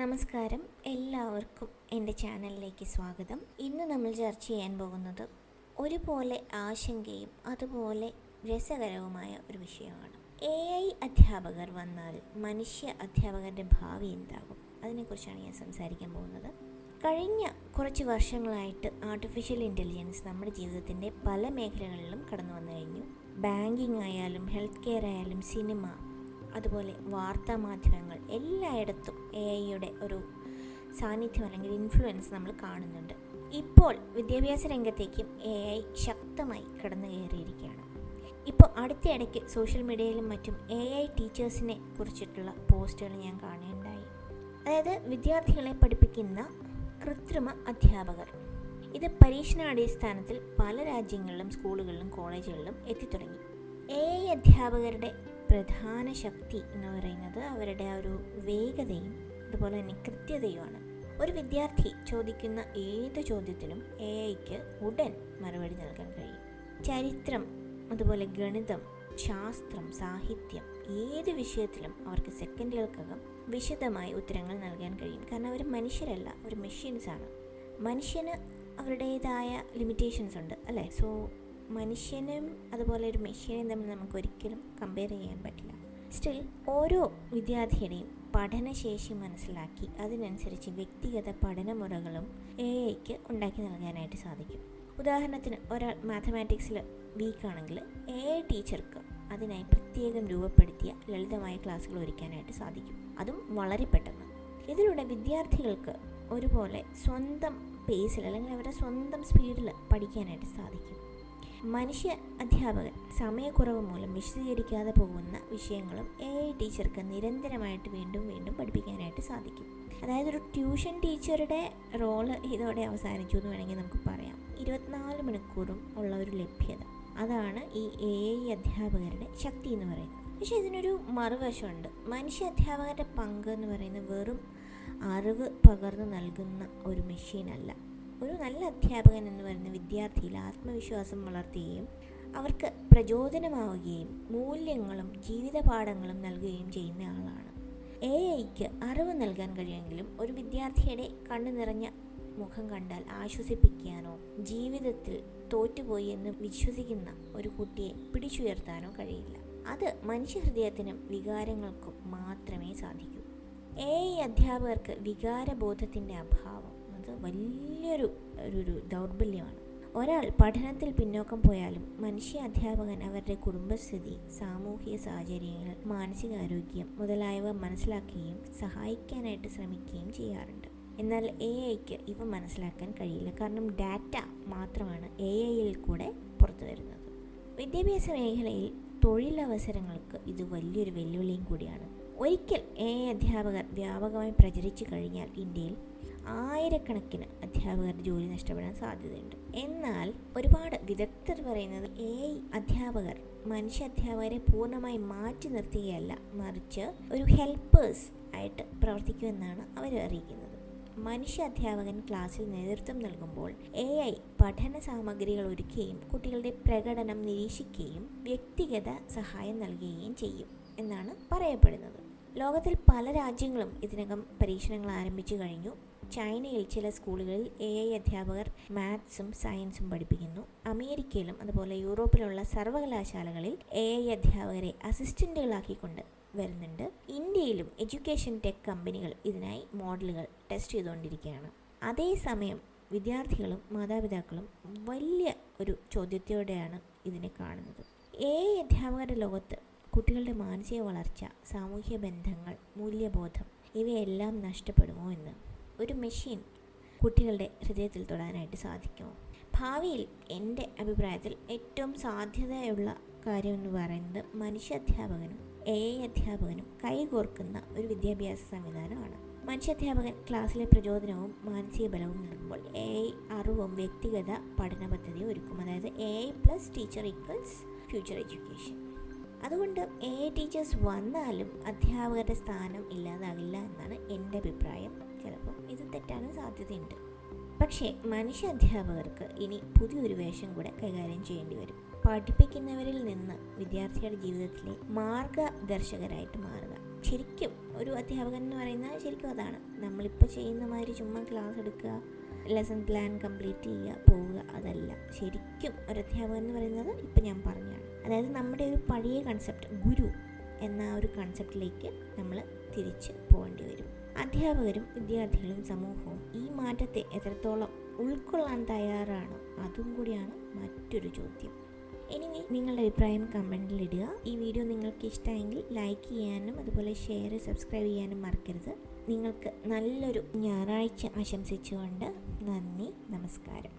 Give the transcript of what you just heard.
നമസ്കാരം, എല്ലാവർക്കും എൻ്റെ ചാനലിലേക്ക് സ്വാഗതം. ഇന്ന് നമ്മൾ ചർച്ച ചെയ്യാൻ പോകുന്നത് ഒരുപോലെ ആശങ്കയും അതുപോലെ രസകരവുമായ ഒരു വിഷയമാണ്. AI അധ്യാപകർ വന്നാൽ മനുഷ്യ അധ്യാപകരുടെ ഭാവി എന്താകും? അതിനെക്കുറിച്ചാണ് ഞാൻ സംസാരിക്കാൻ പോകുന്നത്. കഴിഞ്ഞ കുറച്ച് വർഷങ്ങളായിട്ട് ആർട്ടിഫിഷ്യൽ ഇൻ്റലിജൻസ് നമ്മുടെ ജീവിതത്തിൻ്റെ പല മേഖലകളിലും കടന്നു വന്നു കഴിഞ്ഞു. ബാങ്കിങ് ആയാലും ഹെൽത്ത് കെയർ ആയാലും സിനിമ, അതുപോലെ വാർത്താ മാധ്യമങ്ങൾ, എല്ലായിടത്തും AI ഒരു സാന്നിധ്യം അല്ലെങ്കിൽ ഇൻഫ്ലുവൻസ് നമ്മൾ കാണുന്നുണ്ട്. ഇപ്പോൾ വിദ്യാഭ്യാസ രംഗത്തേക്കും AI ശക്തമായി കടന്നു കയറിയിരിക്കുകയാണ്. ഇപ്പോൾ അടുത്തിടയ്ക്ക് സോഷ്യൽ മീഡിയയിലും മറ്റും AI ടീച്ചേഴ്സിനെ കുറിച്ചിട്ടുള്ള പോസ്റ്റുകൾ ഞാൻ കാണുകയുണ്ടായി. അതായത് വിദ്യാർത്ഥികളെ പഠിപ്പിക്കുന്ന കൃത്രിമ അധ്യാപകർ. ഇത് പരീക്ഷണാടിസ്ഥാനത്തിൽ പല രാജ്യങ്ങളിലും സ്കൂളുകളിലും കോളേജുകളിലും എത്തിത്തുടങ്ങി. AI അധ്യാപകരുടെ പ്രധാന ശക്തി എന്ന് പറയുന്നത് അവരുടെ ഒരു വേഗതയും അതുപോലെ തന്നെ കൃത്യതയുമാണ്. ഒരു വിദ്യാർത്ഥി ചോദിക്കുന്ന ഏത് ചോദ്യത്തിനും AIക്ക് ഉടൻ മറുപടി നൽകാൻ കഴിയും. ചരിത്രം, അതുപോലെ ഗണിതം, ശാസ്ത്രം, സാഹിത്യം, ഏത് വിഷയത്തിലും അവർക്ക് സെക്കൻഡുകൾക്കകം വിശദമായി ഉത്തരങ്ങൾ നൽകാൻ കഴിയും. കാരണം അവർ മനുഷ്യരല്ല, അവർ മെഷീൻസാണ്. മനുഷ്യന് അവരുടേതായ ലിമിറ്റേഷൻസ് ഉണ്ട്, അല്ലേ? സോ മനുഷ്യനും അതുപോലെ ഒരു മെഷീനും തമ്മിൽ നമുക്ക് ഒരിക്കലും കമ്പയർ ചെയ്യാൻ പറ്റില്ല. സ്റ്റിൽ ഓരോ വിദ്യാർത്ഥിയുടെയും പഠനശേഷി മനസ്സിലാക്കി അതിനനുസരിച്ച് വ്യക്തിഗത പഠനമുറകളും AIക്ക് ഉണ്ടാക്കി നൽകാനായിട്ട് സാധിക്കും. ഉദാഹരണത്തിന്, ഒരാൾ മാത്തമാറ്റിക്സിൽ വീക്കാണെങ്കിൽ AI ടീച്ചർക്ക് അതിനായി പ്രത്യേകം രൂപപ്പെടുത്തിയ ലളിതമായ ക്ലാസ്സുകൾ ഒരുക്കാനായിട്ട് സാധിക്കും, അതും വളരെ പെട്ടെന്ന്. ഇതിലൂടെ വിദ്യാർത്ഥികൾക്ക് ഒരുപോലെ സ്വന്തം പേസിൽ അല്ലെങ്കിൽ അവരുടെ സ്വന്തം സ്പീഡിൽ പഠിക്കാനായിട്ട് സാധിക്കും. മനുഷ്യ അധ്യാപകൻ സമയക്കുറവ് മൂലം വിശദീകരിക്കാതെ പോകുന്ന വിഷയങ്ങളും AI ടീച്ചർക്ക് നിരന്തരമായിട്ട് വീണ്ടും വീണ്ടും പഠിപ്പിക്കാനായിട്ട് സാധിക്കും. അതായത് ഒരു ട്യൂഷൻ ടീച്ചറുടെ റോള് ഇതോടെ അവസാനിച്ചു എന്ന് വേണമെങ്കിൽ നമുക്ക് പറയാം. 24 മണിക്കൂറും ഉള്ള ഒരു ലഭ്യത, അതാണ് ഈ AI അധ്യാപകരുടെ ശക്തി എന്ന് പറയുന്നത്. പക്ഷേ ഇതിനൊരു മറുവശമുണ്ട്. മനുഷ്യ അധ്യാപകരുടെ പങ്ക് എന്ന് പറയുന്നത് വെറും അറിവ് പകർന്നു നൽകുന്ന ഒരു മെഷീനല്ല. ഒരു നല്ല അധ്യാപകൻ എന്ന് പറയുന്ന വിദ്യാർത്ഥിയിൽ ആത്മവിശ്വാസം വളർത്തുകയും അവർക്ക് പ്രചോദനമാവുകയും മൂല്യങ്ങളും ജീവിത പാഠങ്ങളും നൽകുകയും ചെയ്യുന്ന ആളാണ്. AIക്ക് അറിവ് നൽകാൻ കഴിയുമെങ്കിലും ഒരു വിദ്യാർത്ഥിയുടെ കണ്ണു നിറഞ്ഞ മുഖം കണ്ടാൽ ആശ്വസിപ്പിക്കാനോ ജീവിതത്തിൽ തോറ്റുപോയി എന്ന് വിശ്വസിക്കുന്ന ഒരു കുട്ടിയെ പിടിച്ചുയർത്താനോ കഴിയില്ല. അത് മനുഷ്യഹൃദയത്തിനും വികാരങ്ങൾക്കും മാത്രമേ സാധിക്കൂ. AI അധ്യാപകർക്ക് വികാരബോധത്തിൻ്റെ അഭാവം അത് വലിയൊരു ദൗർബല്യമാണ്. ഒരാൾ പഠനത്തിൽ പിന്നോക്കം പോയാലും മനുഷ്യ അധ്യാപകൻ അവരുടെ കുടുംബസ്ഥിതി, സാമൂഹിക സാഹചര്യങ്ങൾ, മാനസികാരോഗ്യം മുതലായവ മനസ്സിലാക്കുകയും സഹായിക്കാനായിട്ട് ശ്രമിക്കുകയും ചെയ്യാറുണ്ട്. എന്നാൽ AIക്ക് ഇവ മനസ്സിലാക്കാൻ കഴിയില്ല. കാരണം ഡാറ്റ മാത്രമാണ് AIയിൽ കൂടെ പുറത്തു വരുന്നത്. വിദ്യാഭ്യാസ മേഖലയിൽ തൊഴിലവസരങ്ങൾക്ക് ഇത് വലിയൊരു വെല്ലുവിളിയും കൂടിയാണ്. ഒരിക്കൽ AI അധ്യാപകർ വ്യാപകമായി പ്രചരിച്ചു കഴിഞ്ഞാൽ ഇന്ത്യയിൽ ആയിരക്കണക്കിന് അധ്യാപകരുടെ ജോലി നഷ്ടപ്പെടാൻ സാധ്യതയുണ്ട്. എന്നാൽ ഒരുപാട് വിദഗ്ധർ പറയുന്നത് AI അധ്യാപകർ മനുഷ്യ അധ്യാപകരെ പൂർണ്ണമായി മാറ്റി നിർത്തുകയല്ല, മറിച്ച് ഒരു ഹെൽപ്പേഴ്സ് ആയിട്ട് പ്രവർത്തിക്കുമെന്നാണ് അവർ അറിയിക്കുന്നത്. മനുഷ്യ അധ്യാപകൻ ക്ലാസ്സിൽ നേതൃത്വം നൽകുമ്പോൾ AI പഠന സാമഗ്രികൾ ഒരുക്കുകയും കുട്ടികളുടെ പ്രകടനം നിരീക്ഷിക്കുകയും വ്യക്തിഗത സഹായം നൽകുകയും ചെയ്യും എന്നാണ് പറയപ്പെടുന്നത്. ലോകത്തിൽ പല രാജ്യങ്ങളും ഇതിനകം പരീക്ഷണങ്ങൾ ആരംഭിച്ചു കഴിഞ്ഞു. ചൈനയിൽ ചില സ്കൂളുകളിൽ AI അധ്യാപകർ മാത്സും സയൻസും പഠിപ്പിക്കുന്നു. അമേരിക്കയിലും അതുപോലെ യൂറോപ്പിലുള്ള സർവകലാശാലകളിൽ AI അധ്യാപകരെ അസിസ്റ്റന്റുകളാക്കിക്കൊണ്ട് വരുന്നുണ്ട്. ഇന്ത്യയിലും എഡ്യൂക്കേഷൻ ടെക് കമ്പനികൾ ഇതിനായി മോഡലുകൾ ടെസ്റ്റ് ചെയ്തുകൊണ്ടിരിക്കുകയാണ്. അതേസമയം വിദ്യാർത്ഥികളും മാതാപിതാക്കളും വലിയ ഒരു ചോദ്യത്തോടെയാണ് ഇതിനെ കാണുന്നത്. AI അധ്യാപകരുടെ ലോകത്ത് കുട്ടികളുടെ മാനസിക വളർച്ച, സാമൂഹ്യ ബന്ധങ്ങൾ, മൂല്യബോധം ഇവയെല്ലാം നഷ്ടപ്പെടുമോ എന്ന്. ഒരു മെഷീൻ കുട്ടികളുടെ ഹൃദയത്തിൽ തൊടാനായിട്ട് സാധിക്കുമോ? ഭാവിയിൽ എൻ്റെ അഭിപ്രായത്തിൽ ഏറ്റവും സാധ്യതയുള്ള കാര്യം എന്ന് പറയുന്നത് മനുഷ്യ അധ്യാപകനും AI അധ്യാപകനും കൈകോർക്കുന്ന ഒരു വിദ്യാഭ്യാസ സംവിധാനമാണ്. മനുഷ്യാധ്യാപകൻ ക്ലാസ്സിലെ പ്രചോദനവും മാനസിക ബലവും നൽകുമ്പോൾ AI അറിവും വ്യക്തിഗത പഠന പദ്ധതിയും ഒരുക്കും. അതായത് AI + ടീച്ചർ = ഫ്യൂച്ചർ എഡ്യൂക്കേഷൻ. അതുകൊണ്ട് AI ടീച്ചേഴ്സ് വന്നാലും അധ്യാപകരുടെ സ്ഥാനം ഇല്ലാതാകില്ല എന്നാണ് എൻ്റെ അഭിപ്രായം. ചിലപ്പോൾ ഇത് തെറ്റാനും സാധ്യതയുണ്ട്. പക്ഷേ മനുഷ്യ അധ്യാപകർക്ക് ഇനി പുതിയൊരു വേഷം കൂടെ കൈകാര്യം ചെയ്യേണ്ടി വരും. പഠിപ്പിക്കുന്നവരിൽ നിന്ന് വിദ്യാർത്ഥിയുടെ ജീവിതത്തിലെ മാർഗദർശകരായിട്ട് മാറുക. ശരിക്കും ഒരു അധ്യാപകൻ എന്ന് പറയുന്നത് ശരിക്കും അതാണ്. നമ്മളിപ്പോൾ ചെയ്യുന്ന മാതിരി ചുമ്മാ ക്ലാസ് എടുക്കുക, ലെസൺ പ്ലാൻ കംപ്ലീറ്റ് ചെയ്യുക, പോവുക, അതല്ല. ശരിക്കും ഒരു അധ്യാപകൻ എന്ന് പറയുന്നത് ഇപ്പം ഞാൻ പറഞ്ഞതാണ്. അതായത് നമ്മുടെ ഒരു പഴയ കൺസെപ്റ്റ് ഗുരു എന്ന ഒരു കൺസെപ്റ്റിലേക്ക് നമ്മൾ തിരിച്ച് പോകേണ്ടി വരും. അധ്യാപകരും വിദ്യാർത്ഥികളും സമൂഹവും ഈ മാറ്റത്തെ എത്രത്തോളം ഉൾക്കൊള്ളാൻ തയ്യാറാണ്, അതും കൂടിയാണ് മറ്റൊരു ചോദ്യം. ഇനി നിങ്ങളുടെ അഭിപ്രായം കമൻറ്റിലിടുക. ഈ വീഡിയോ നിങ്ങൾക്ക് ഇഷ്ടമെങ്കിൽ ലൈക്ക് ചെയ്യാനും അതുപോലെ ഷെയർ, സബ്സ്ക്രൈബ് ചെയ്യാനും മറക്കരുത്. നിങ്ങൾക്ക് നല്ലൊരു ഞായറാഴ്ച ആശംസിച്ചുകൊണ്ട് നന്ദി, നമസ്കാരം.